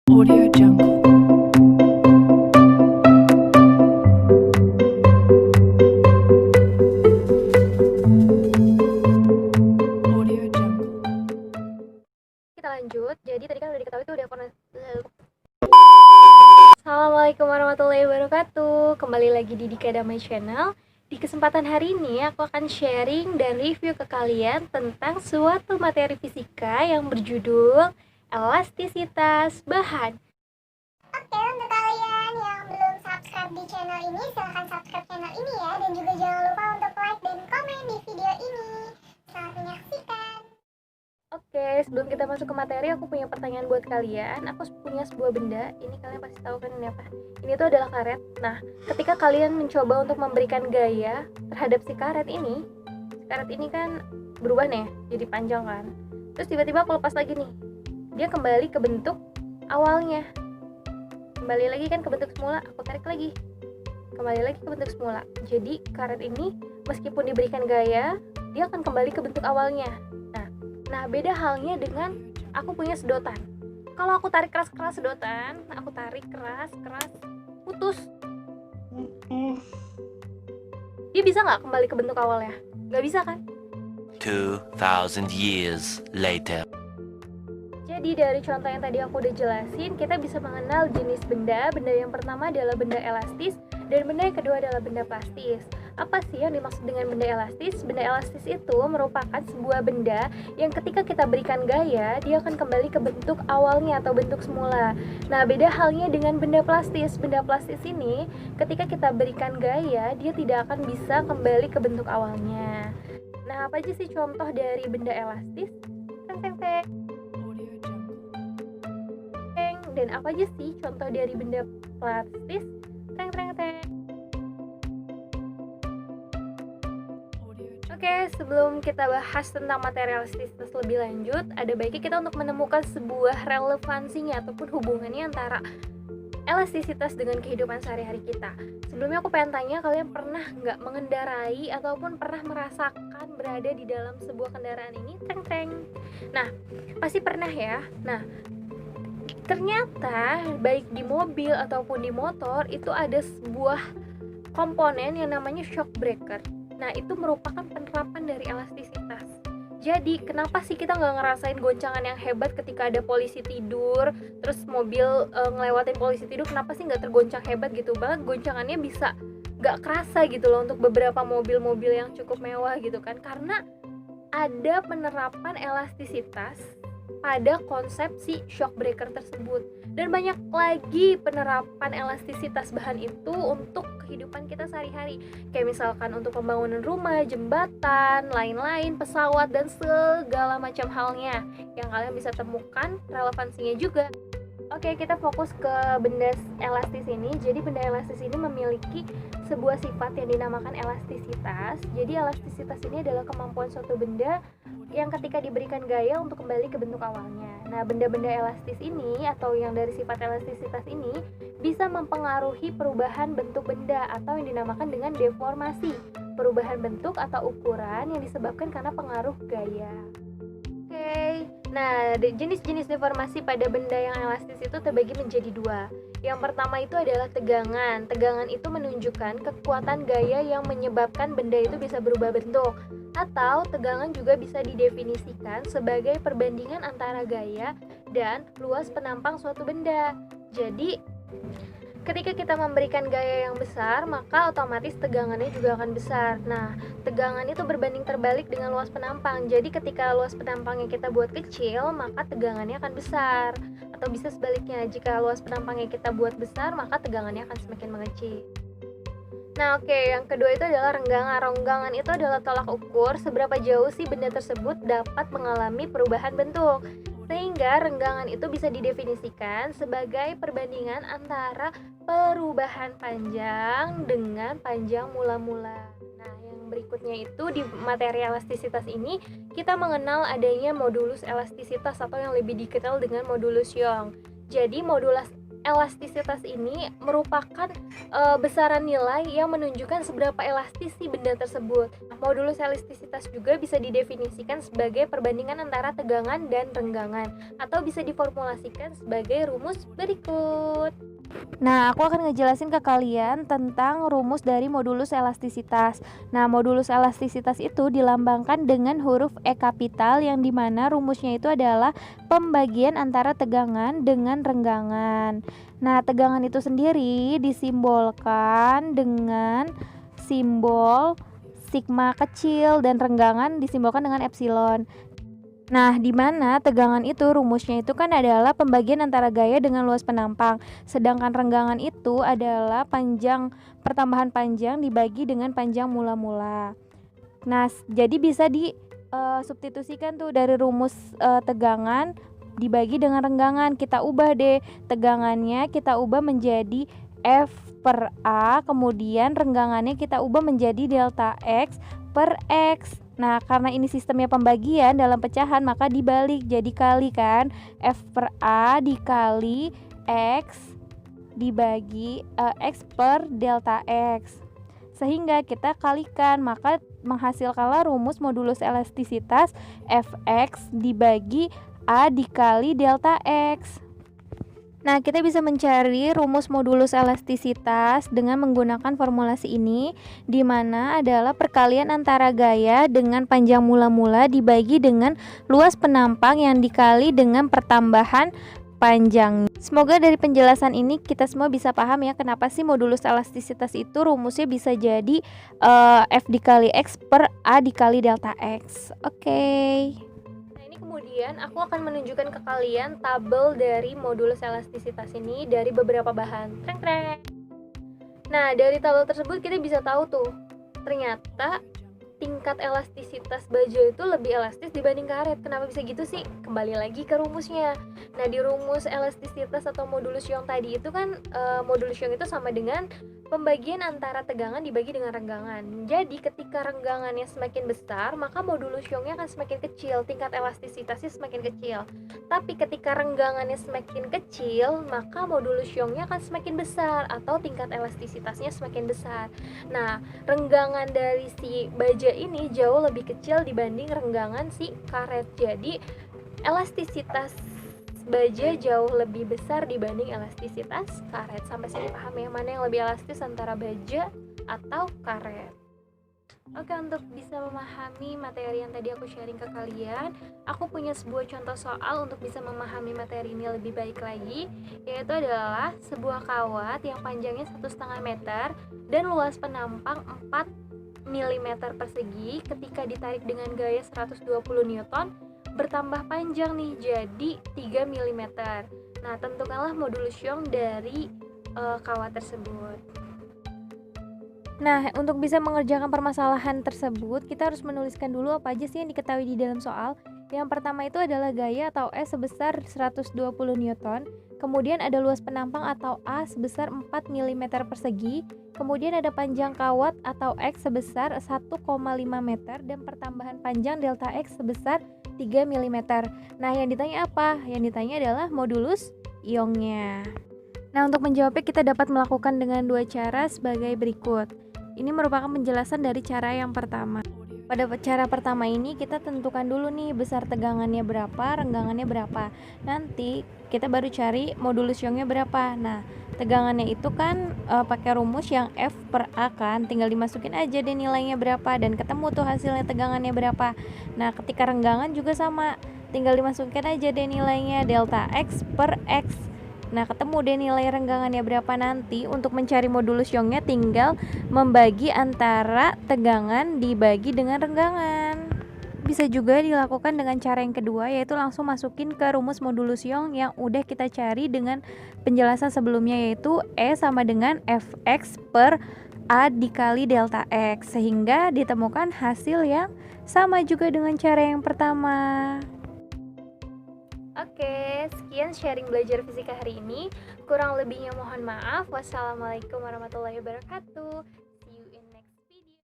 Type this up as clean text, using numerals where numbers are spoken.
Audio Jungle. Audio Jungle. Kita lanjut. Jadi tadi kan udah diketahui tuh udah pernah. Assalamualaikum warahmatullahi wabarakatuh. Kembali lagi di Dika Damai Channel. Di kesempatan hari ini aku akan sharing dan review ke kalian tentang suatu materi fisika yang berjudul elastisitas bahan. Oke, untuk kalian yang belum subscribe di channel ini, silahkan subscribe channel ini ya. Dan juga jangan lupa untuk like dan komen di video ini. Selamat menyaksikan. Oke, sebelum kita masuk ke materi, aku punya pertanyaan buat kalian. Aku punya sebuah benda, ini kalian pasti tahu kan ini apa? Ini tuh adalah karet. Nah, ketika kalian mencoba untuk memberikan gaya terhadap si karet ini kan berubah nih, jadi panjang kan. Terus tiba-tiba aku lepas lagi nih, dia kembali ke bentuk awalnya. Kembali lagi kan ke bentuk semula, aku tarik lagi, kembali lagi ke bentuk semula. Jadi karet ini meskipun diberikan gaya, dia akan kembali ke bentuk awalnya. Nah, beda halnya dengan aku punya sedotan. Kalau aku tarik keras-keras sedotan, aku tarik keras-keras, putus. Dia bisa nggak kembali ke bentuk awalnya? Nggak bisa kan? 2,000 years later. Jadi dari contoh yang tadi aku udah jelasin, kita bisa mengenal jenis benda. Benda yang pertama adalah benda elastis, dan benda yang kedua adalah benda plastis. Apa sih yang dimaksud dengan benda elastis? Benda elastis itu merupakan sebuah benda yang ketika kita berikan gaya, dia akan kembali ke bentuk awalnya atau bentuk semula. Nah, beda halnya dengan benda plastis. Benda plastis ini ketika kita berikan gaya, dia tidak akan bisa kembali ke bentuk awalnya. Nah, apa aja sih contoh dari benda elastis? Teng. Audio Jungle. Dan apa aja sih contoh dari benda plastis? Teng. Audio Jungle. Oke, sebelum kita bahas tentang materi elastisitas lebih lanjut, ada baiknya kita untuk menemukan sebuah relevansinya ataupun hubungannya antara elastisitas dengan kehidupan sehari-hari kita. Sebelumnya aku pengen tanya, kalian pernah nggak mengendarai ataupun pernah merasakan berada di dalam sebuah kendaraan ini? Teng. Nah, pasti pernah ya. Nah, ternyata baik di mobil ataupun di motor itu ada sebuah komponen yang namanya shock breaker. Nah, itu merupakan penerapan dari elastisitas. Jadi, kenapa sih kita nggak ngerasain goncangan yang hebat ketika ada polisi tidur, terus mobil ngelewatin polisi tidur, kenapa sih nggak tergoncang hebat gitu? Bahkan goncangannya bisa nggak kerasa gitu loh untuk beberapa mobil-mobil yang cukup mewah gitu kan. Karena ada penerapan elastisitas pada konsep si shock breaker tersebut. Dan banyak lagi penerapan elastisitas bahan itu untuk kehidupan kita sehari-hari. Kayak misalkan untuk pembangunan rumah, jembatan, lain-lain, pesawat, dan segala macam halnya yang kalian bisa temukan relevansinya juga. Oke, kita fokus ke benda elastis ini. Jadi benda elastis ini memiliki sebuah sifat yang dinamakan elastisitas. Jadi elastisitas ini adalah kemampuan suatu benda yang ketika diberikan gaya untuk kembali ke bentuk awalnya. Nah, benda-benda elastis ini atau yang dari sifat elastisitas ini bisa mempengaruhi perubahan bentuk benda atau yang dinamakan dengan deformasi, perubahan bentuk atau ukuran yang disebabkan karena pengaruh gaya. Oke, nah jenis-jenis deformasi pada benda yang elastis itu terbagi menjadi dua. Yang pertama itu adalah tegangan. Tegangan itu menunjukkan kekuatan gaya yang menyebabkan benda itu bisa berubah bentuk. Atau tegangan juga bisa didefinisikan sebagai perbandingan antara gaya dan luas penampang suatu benda. Jadi, ketika kita memberikan gaya yang besar, maka otomatis tegangannya juga akan besar. Nah, tegangan itu berbanding terbalik dengan luas penampang. Jadi ketika luas penampangnya kita buat kecil, maka tegangannya akan besar. Atau bisa sebaliknya, jika luas penampangnya kita buat besar, maka tegangannya akan semakin mengecil. Nah, oke, yang kedua itu adalah renggangan. Renggangan itu adalah tolak ukur seberapa jauh sih benda tersebut dapat mengalami perubahan bentuk. Sehingga renggangan itu bisa didefinisikan sebagai perbandingan antara perubahan panjang dengan panjang mula-mula. Nah, yang berikutnya itu di materi elastisitas ini kita mengenal adanya modulus elastisitas atau yang lebih dikenal dengan modulus Young. Jadi elastisitas ini merupakan besaran nilai yang menunjukkan seberapa elastis si benda tersebut. Modulus elastisitas juga bisa didefinisikan sebagai perbandingan antara tegangan dan renggangan, atau bisa diformulasikan sebagai rumus berikut. Nah, aku akan ngejelasin ke kalian tentang rumus dari modulus elastisitas. Nah, modulus elastisitas itu dilambangkan dengan huruf E kapital, yang dimana rumusnya itu adalah pembagian antara tegangan dengan renggangan. Nah, tegangan itu sendiri disimbolkan dengan simbol sigma kecil dan renggangan disimbolkan dengan epsilon. Nah, di mana tegangan itu rumusnya itu kan adalah pembagian antara gaya dengan luas penampang. Sedangkan renggangan itu adalah pertambahan panjang dibagi dengan panjang mula-mula. Nah, jadi bisa substitusikan tuh dari rumus tegangan dibagi dengan renggangan. Kita ubah deh tegangannya, kita ubah menjadi F per A, kemudian renggangannya kita ubah menjadi delta X per X. Nah, karena ini sistemnya pembagian dalam pecahan, maka dibalik jadi kali kan. F per A dikali X dibagi X per delta X. Sehingga kita kalikan, maka menghasilkanlah rumus modulus elastisitas Fx dibagi A dikali delta X. Nah, kita bisa mencari rumus modulus elastisitas dengan menggunakan formulasi ini, di mana adalah perkalian antara gaya dengan panjang mula-mula dibagi dengan luas penampang yang dikali dengan pertambahan panjang. Semoga dari penjelasan ini kita semua bisa paham ya, kenapa sih modulus elastisitas itu rumusnya bisa jadi F dikali X per A dikali delta X. Oke. Kemudian aku akan menunjukkan ke kalian tabel dari modulus elastisitas ini dari beberapa bahan. Nah, dari tabel tersebut kita bisa tahu tuh, ternyata tingkat elastisitas baja itu lebih elastis dibanding karet. Kenapa bisa gitu sih? Kembali lagi ke rumusnya. Nah, di rumus elastisitas atau modulus Young tadi itu kan modulus Young itu sama dengan pembagian antara tegangan dibagi dengan renggangan. Jadi ketika renggangannya semakin besar, maka modulus Youngnya akan semakin kecil, tingkat elastisitasnya semakin kecil. Tapi ketika renggangannya semakin kecil, maka modulus Youngnya akan semakin besar atau tingkat elastisitasnya semakin besar. Nah, renggangan dari si baja ini jauh lebih kecil dibanding renggangan si karet. Jadi elastisitas baja jauh lebih besar dibanding elastisitas karet. Sampai sini paham ya, mana yang lebih elastis antara baja atau karet. Oke, untuk bisa memahami materi yang tadi aku sharing ke kalian, aku punya sebuah contoh soal untuk bisa memahami materi ini lebih baik lagi, yaitu adalah sebuah kawat yang panjangnya 1,5 meter dan luas penampang 4 mm persegi ketika ditarik dengan gaya 120 Newton bertambah panjang nih jadi 3 mm. Nah, tentukanlah modulus Young dari kawat tersebut. Nah, untuk bisa mengerjakan permasalahan tersebut, kita harus menuliskan dulu apa aja sih yang diketahui di dalam soal. Yang pertama itu adalah gaya atau S sebesar 120 Newton. Kemudian ada luas penampang atau A sebesar 4 mm persegi. Kemudian ada panjang kawat atau X sebesar 1,5 meter dan pertambahan panjang delta X sebesar 3 mm. Nah, yang ditanya apa? Yang ditanya adalah modulus Youngnya. Nah, untuk menjawabnya kita dapat melakukan dengan dua cara sebagai berikut. Ini merupakan penjelasan dari cara yang pertama. Pada cara pertama ini kita tentukan dulu nih besar tegangannya berapa, renggangannya berapa. Nanti kita baru cari modulus Youngnya berapa. Nah, tegangannya itu kan pakai rumus yang F per A kan, tinggal dimasukin aja deh nilainya berapa dan ketemu tuh hasilnya tegangannya berapa. Nah, ketika renggangan juga sama, tinggal dimasukkan aja deh nilainya delta X per X. Nah, ketemu deh nilai renggangannya berapa. Nanti untuk mencari modulus Youngnya tinggal membagi antara tegangan dibagi dengan renggangan. Bisa juga dilakukan dengan cara yang kedua, yaitu langsung masukin ke rumus modulus Young yang udah kita cari dengan penjelasan sebelumnya, yaitu E sama dengan Fx per A dikali delta X, sehingga ditemukan hasil yang sama juga dengan cara yang pertama. Oke, sekian sharing belajar fisika hari ini. Kurang lebihnya mohon maaf. Wassalamualaikum warahmatullahi wabarakatuh.